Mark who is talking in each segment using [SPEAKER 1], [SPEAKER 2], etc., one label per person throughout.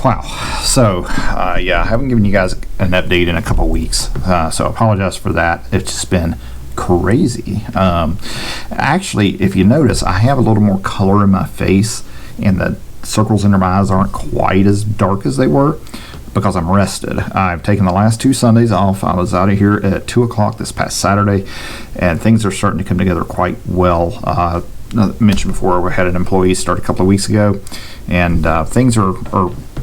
[SPEAKER 1] Wow. So, yeah, I haven't given you guys an update in a couple weeks, so I apologize for that. It's just been crazy. Actually, if you notice, I have a little more color in my face, and the circles under my eyes aren't quite as dark as they were because I'm rested. I've taken the last 2 Sundays off. I was out of here at 2 o'clock this past Saturday, and things are starting to come together quite well. I mentioned before, we had an employee start a couple of weeks ago, and things are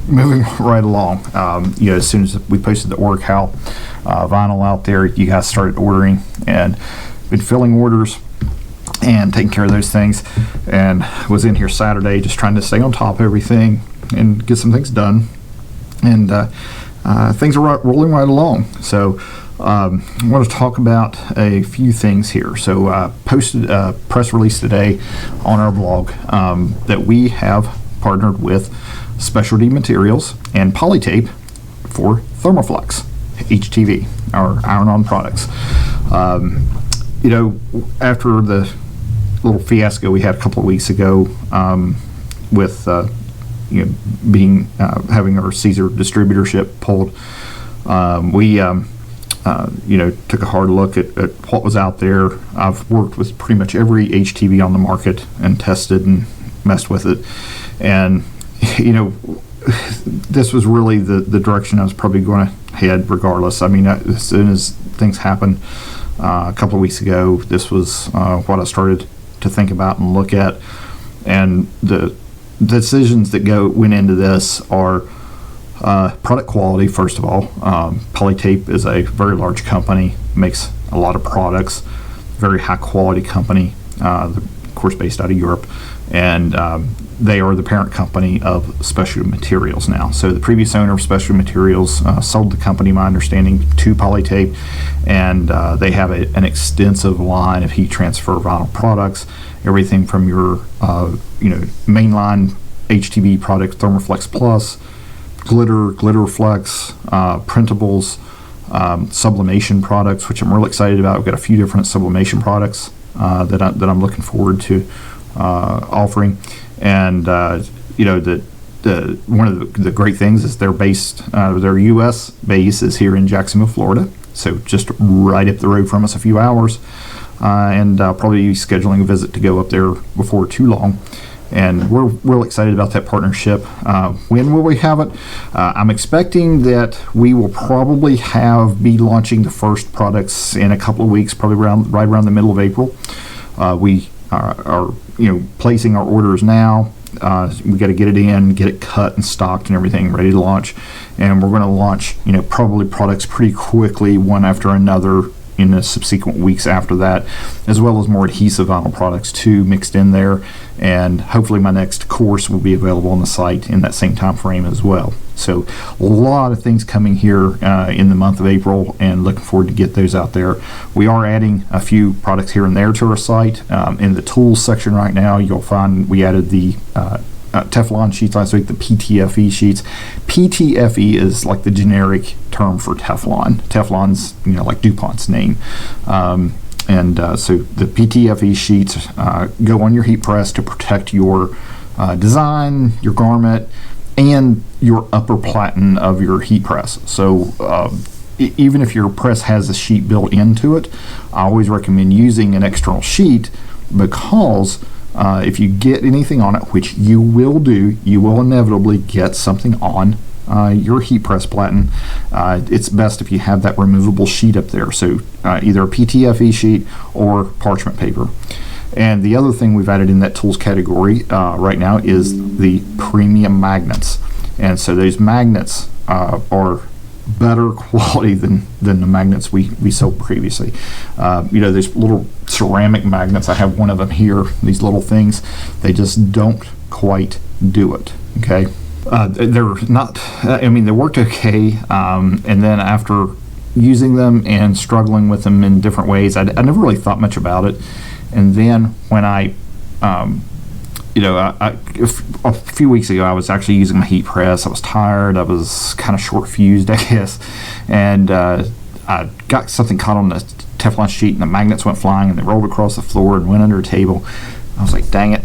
[SPEAKER 1] moving right along. As soon as we posted the order cal vinyl out there, you guys started ordering, and been filling orders and taking care of those things, and was in here Saturday just trying to stay on top of everything and get some things done, and things are rolling right along. So I want to talk about a few things here. So posted a press release today on our blog that we have partnered with Specialty Materials and Polytape for Thermoflex HTV, our iron-on products. After the little fiasco we had a couple of weeks ago with having our Caesar distributorship pulled, we took a hard look at what was out there. I've worked with pretty much every HTV on the market and tested and messed with it, and this was really the direction I was probably going to head regardless. I mean, as soon as things happened a couple of weeks ago, this was what I started to think about and look at, and the decisions that went into this are product quality. First of all, Polytape is a very large company, makes a lot of products, very high quality company, of course based out of Europe, and they are the parent company of Specialty Materials now. So the previous owner of Specialty Materials sold the company, my understanding, to Polytape, and they have an extensive line of heat transfer vinyl products, everything from your mainline HTV product, Thermoflex Plus, Glitter Flex, printables, sublimation products, which I'm really excited about. We've got a few different sublimation products that I'm looking forward to offering, and one of the great things is their U.S. base is here in Jacksonville, Florida, so just right up the road from us, a few hours, and I'll probably be scheduling a visit to go up there before too long. And we're real excited about that partnership. When will we have it? I'm expecting that we will probably be launching the first products in a couple of weeks, probably right around the middle of April. We are placing our orders now. We got to get it in, get it cut and stocked and everything ready to launch. And we're going to launch, probably products pretty quickly, one after another, in the subsequent weeks after that, as well as more adhesive vinyl products too mixed in there, and hopefully my next course will be available on the site in that same time frame as well. So a lot of things coming here in the month of April, and looking forward to get those out there. We are adding a few products here and there to our site. In the tools section right now, you'll find we added the Teflon sheets last week, the PTFE sheets. PTFE is like the generic term for Teflon. Teflon's like DuPont's name, so the PTFE sheets go on your heat press to protect your design, your garment, and your upper platen of your heat press. So even if your press has a sheet built into it, I always recommend using an external sheet, because if you get anything on it, which you will do, you will inevitably get something on your heat press platen. It's best if you have that removable sheet up there, so either a PTFE sheet or parchment paper. And the other thing we've added in that tools category right now is the premium magnets. And so those magnets are better quality than the magnets we sold previously. There's little ceramic magnets. I have one of them here. These little things, they just don't quite do it. Okay, they're not. They worked okay, and then after using them and struggling with them in different ways, I never really thought much about it. And then when a few weeks ago, I was actually using my heat press. I was tired. I was kind of short fused, I guess, and I got something caught on the Teflon sheet, and the magnets went flying, and they rolled across the floor and went under a table. I was like, dang it,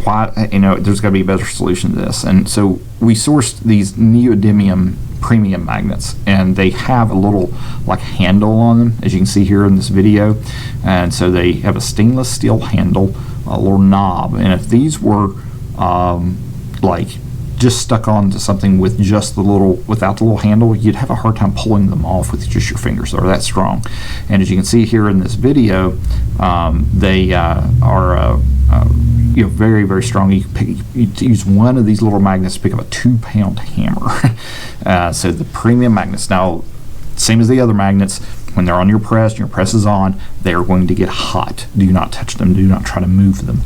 [SPEAKER 1] why, there's got to be a better solution to this. And so we sourced these neodymium premium magnets, and they have a little like handle on them, as you can see here in this video. And so they have a stainless steel handle, a little knob, and if these were like just stuck onto something with just without the little handle, you'd have a hard time pulling them off with just your fingers. They're that strong. And as you can see here in this video, they are very, very strong. You use one of these little magnets to pick up a 2-pound hammer. So the premium magnets, now same as the other magnets, when they're on your press and your press is on, they are going to get hot. Do not touch them. Do not try to move them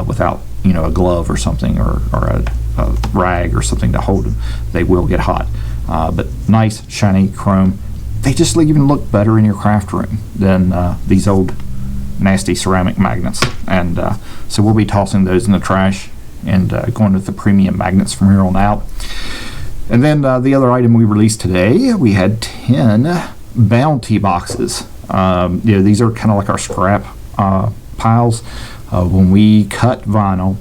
[SPEAKER 1] without a glove or something, or a rag or something to hold them. They will get hot. But nice shiny chrome. They just even look better in your craft room than these old nasty ceramic magnets. And so we'll be tossing those in the trash and going with the premium magnets from here on out. And then the other item we released today, we had 10 bounty boxes. These are kind of like our scrap piles. When we cut vinyl,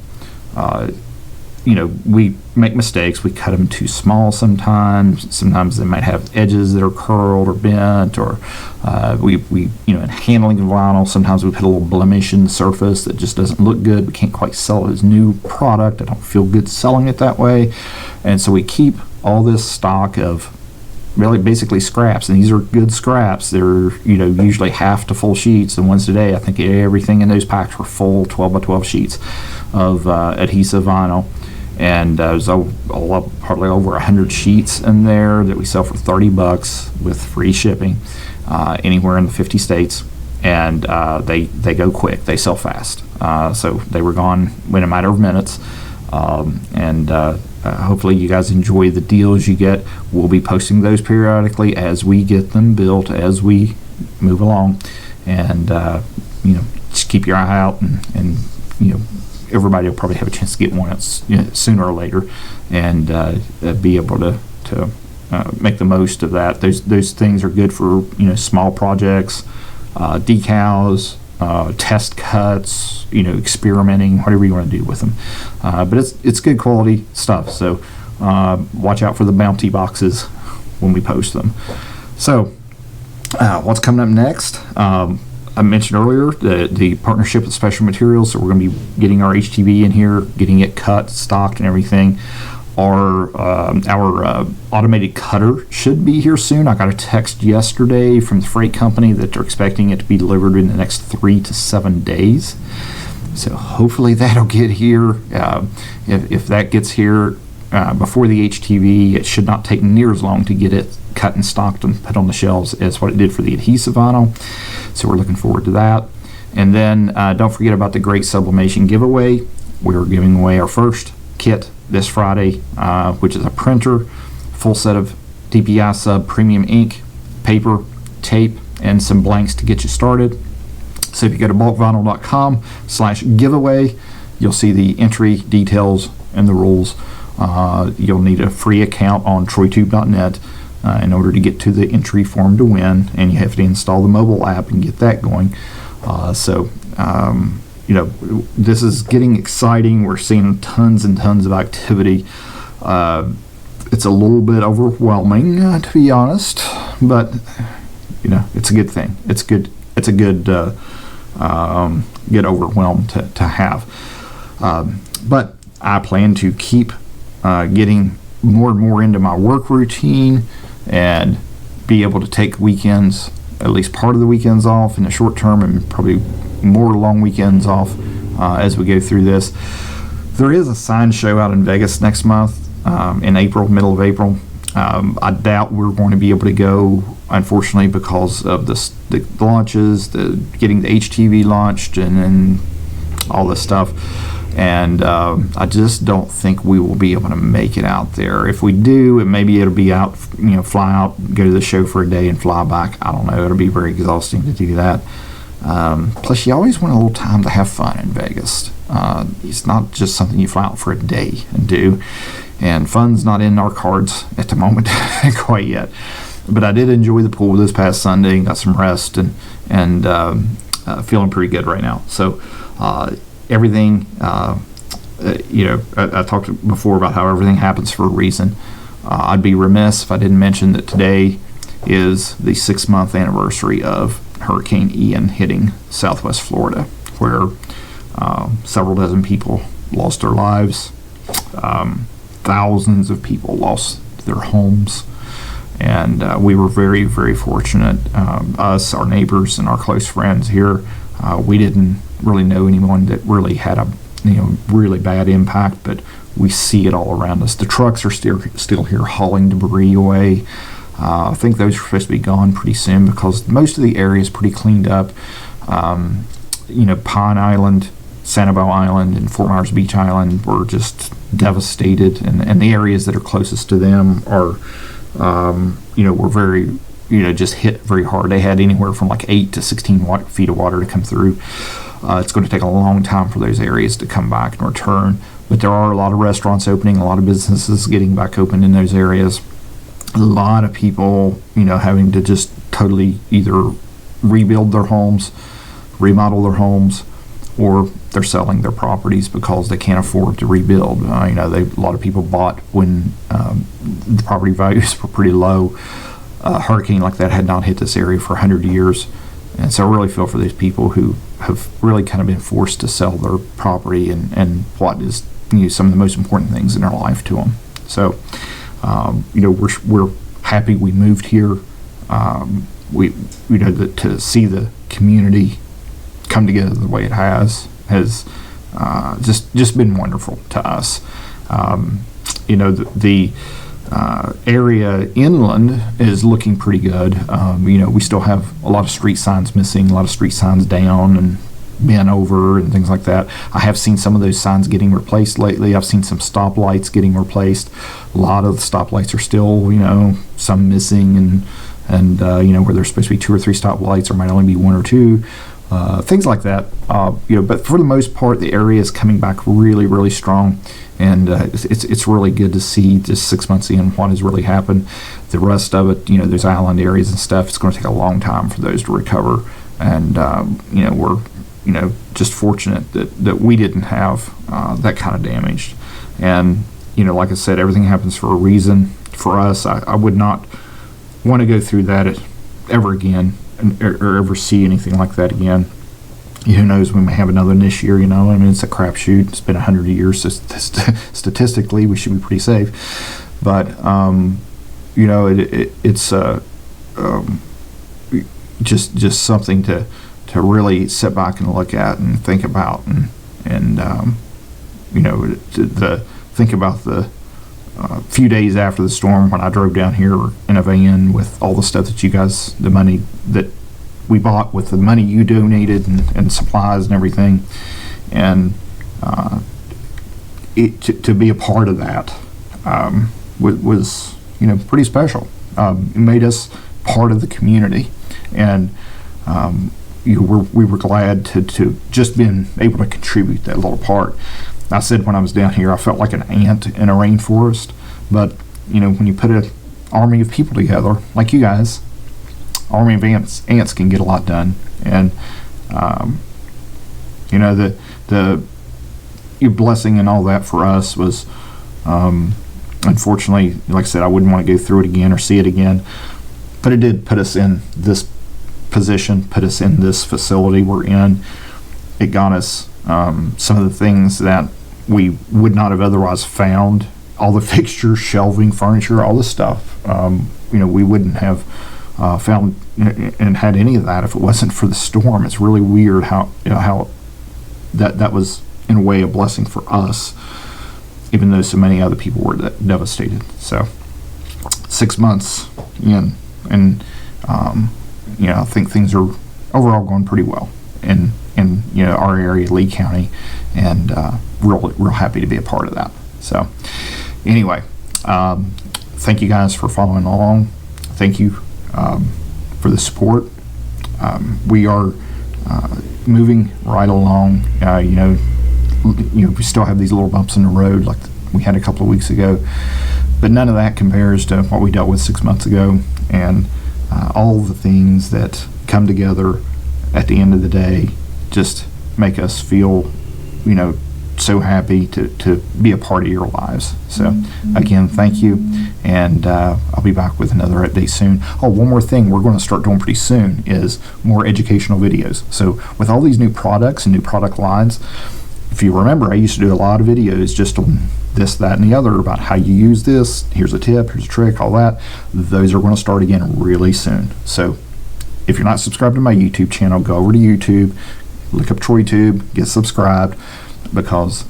[SPEAKER 1] we make mistakes. We cut them too small sometimes. Sometimes they might have edges that are curled or bent, or in handling the vinyl, sometimes we put a little blemish in the surface that just doesn't look good. We can't quite sell it as new product. I don't feel good selling it that way. And so we keep all this stock of really basically scraps, and these are good scraps. They're usually half to full sheets. The ones today, I think everything in those packs were full 12 by 12 sheets of adhesive vinyl. And there's probably over 100 sheets in there that we sell for $30 with free shipping anywhere in the 50 states. And they go quick. They sell fast. So they were gone in a matter of minutes. Hopefully you guys enjoy the deals you get. We'll be posting those periodically as we get them built, as we move along. And just keep your eye out, and everybody will probably have a chance to get one sooner or later, and be able to make the most of that. Those things are good for small projects, decals, test cuts, experimenting, whatever you want to do with them. But it's good quality stuff. So watch out for the bounty boxes when we post them. So what's coming up next? I mentioned earlier the partnership with Special Materials. So we're going to be getting our HTV in here, getting it cut, stocked, and everything. Our automated cutter should be here soon. I got a text yesterday from the freight company that they're expecting it to be delivered in the next 3 to 7 days. So hopefully that'll get here. If that gets here before the HTV, it should not take near as long to get it cut and stocked and put on the shelves as what it did for the adhesive vinyl. So we're looking forward to that. And then don't forget about the great sublimation giveaway. We're giving away our first kit this Friday, which is a printer, full set of DPI sub premium ink, paper, tape, and some blanks to get you started. So if you go to bulkvinyl.com/giveaway, you'll see the entry details and the rules. You'll need a free account on TroyTube.net in order to get to the entry form to win, and you have to install the mobile app and get that going. This is getting exciting. We're seeing tons and tons of activity. It's a little bit overwhelming, to be honest, but it's a good thing. It's good. It's a good get overwhelmed to have. But I plan to keep getting more and more into my work routine and be able to take weekends, at least part of the weekends off in the short term, and probably more long weekends off as we go through this. There is a sign show out in Vegas next month in April, middle of April. I doubt we're going to be able to go, unfortunately, because of the launches, getting the HTV launched, and all this stuff. And I just don't think we will be able to make it out there. If we do, maybe it'll be out, fly out, go to the show for a day and fly back. I don't know. It'll be very exhausting to do that. Plus, you always want a little time to have fun in Vegas. It's not just something you fly out for a day and do. And fun's not in our cards at the moment quite yet. But I did enjoy the pool this past Sunday and got some rest, and feeling pretty good right now. So everything I talked before about how everything happens for a reason. I'd be remiss if I didn't mention that today is the 6-month anniversary of Hurricane Ian hitting Southwest Florida, where several dozen people lost their lives. Thousands of people lost their homes. And we were very, very fortunate. Us, our neighbors, and our close friends here, we didn't really know anyone that really had a really bad impact, but we see it all around us. The trucks are still here hauling debris away. I think those are supposed to be gone pretty soon because most of the area is pretty cleaned up. Pine Island, Sanibel Island, and Fort Myers Beach Island were just devastated, and the areas that are closest to them are, were very, just hit very hard. They had anywhere from like 8 to 16 feet of water to come through. It's going to take a long time for those areas to come back and return, but there are a lot of restaurants opening, a lot of businesses getting back open in those areas. A lot of people, having to just totally either rebuild their homes, remodel their homes, or they're selling their properties because they can't afford to rebuild. A lot of people bought when the property values were pretty low. A hurricane like that had not hit this area for 100 years. And so I really feel for these people who have really kind of been forced to sell their property and what is some of the most important things in their life to them. So, we're happy we moved here. To see the community come together the way it has just been wonderful to us. The area inland is looking pretty good. We still have a lot of street signs missing, a lot of street signs down and bent over and things like that. I have seen some of those signs getting replaced lately. I've seen some stoplights getting replaced. A lot of the stoplights are still, some missing and where there's supposed to be 2 or 3 stoplights, there might only be 1 or 2. Things like that, but for the most part, the area is coming back really, really strong, and it's really good to see just 6 months in what has really happened. The rest of it, there's island areas and stuff. It's going to take a long time for those to recover, and we're just fortunate that we didn't have that kind of damage. And like I said, everything happens for a reason. For us, I would not want to go through that ever again. Or ever see anything like that again. Who knows, we may have another one this year, it's a crapshoot. It's been 100 years, so statistically we should be pretty safe. But it's just something to really sit back and look at and think about, and think about the few days after the storm when I drove down here in a van with all the stuff that you guys, the money that we bought with the money you donated and supplies and everything, and to be a part of that was pretty special. It made us part of the community, and we were glad to just been able to contribute that little part. I said when I was down here, I felt like an ant in a rainforest, but when you put an army of people together, like you guys, army of ants can get a lot done. And the your blessing and all that for us was, unfortunately, like I said, I wouldn't want to go through it again or see it again, but it did put us in this position, put us in this facility we're in. It got us some of the things that we would not have otherwise found. All the fixtures, shelving, furniture, all this stuff, we wouldn't have found and had any of that if it wasn't for the storm. It's really weird how that was in a way a blessing for us, even though so many other people were devastated. So 6 months in, and I think things are overall going pretty well in our area, Lee County, and real happy to be a part of that. So anyway, thank you guys for following along. Thank you for the support. We are moving right along. We still have these little bumps in the road like we had a couple of weeks ago, but none of that compares to what we dealt with 6 months ago, and all the things that come together at the end of the day just make us feel, so happy to be a part of your lives. So again, thank you, and I'll be back with another update soon. Oh, one more thing we're going to start doing pretty soon is more educational videos. So with all these new products and new product lines, if you remember, I used to do a lot of videos just on this, that, and the other about how you use this. Here's a tip, here's a trick, all that. Those are going to start again really soon. So if you're not subscribed to my YouTube channel, go over to YouTube, look up TroyTube, get subscribed, because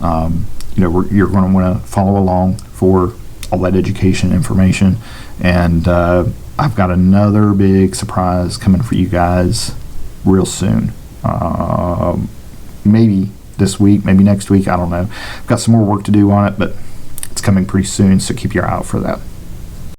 [SPEAKER 1] you're going to want to follow along for all that education information. And I've got another big surprise coming for you guys real soon. Maybe this week, maybe next week, I don't know. I've got some more work to do on it, but it's coming pretty soon, so keep your eye out for that.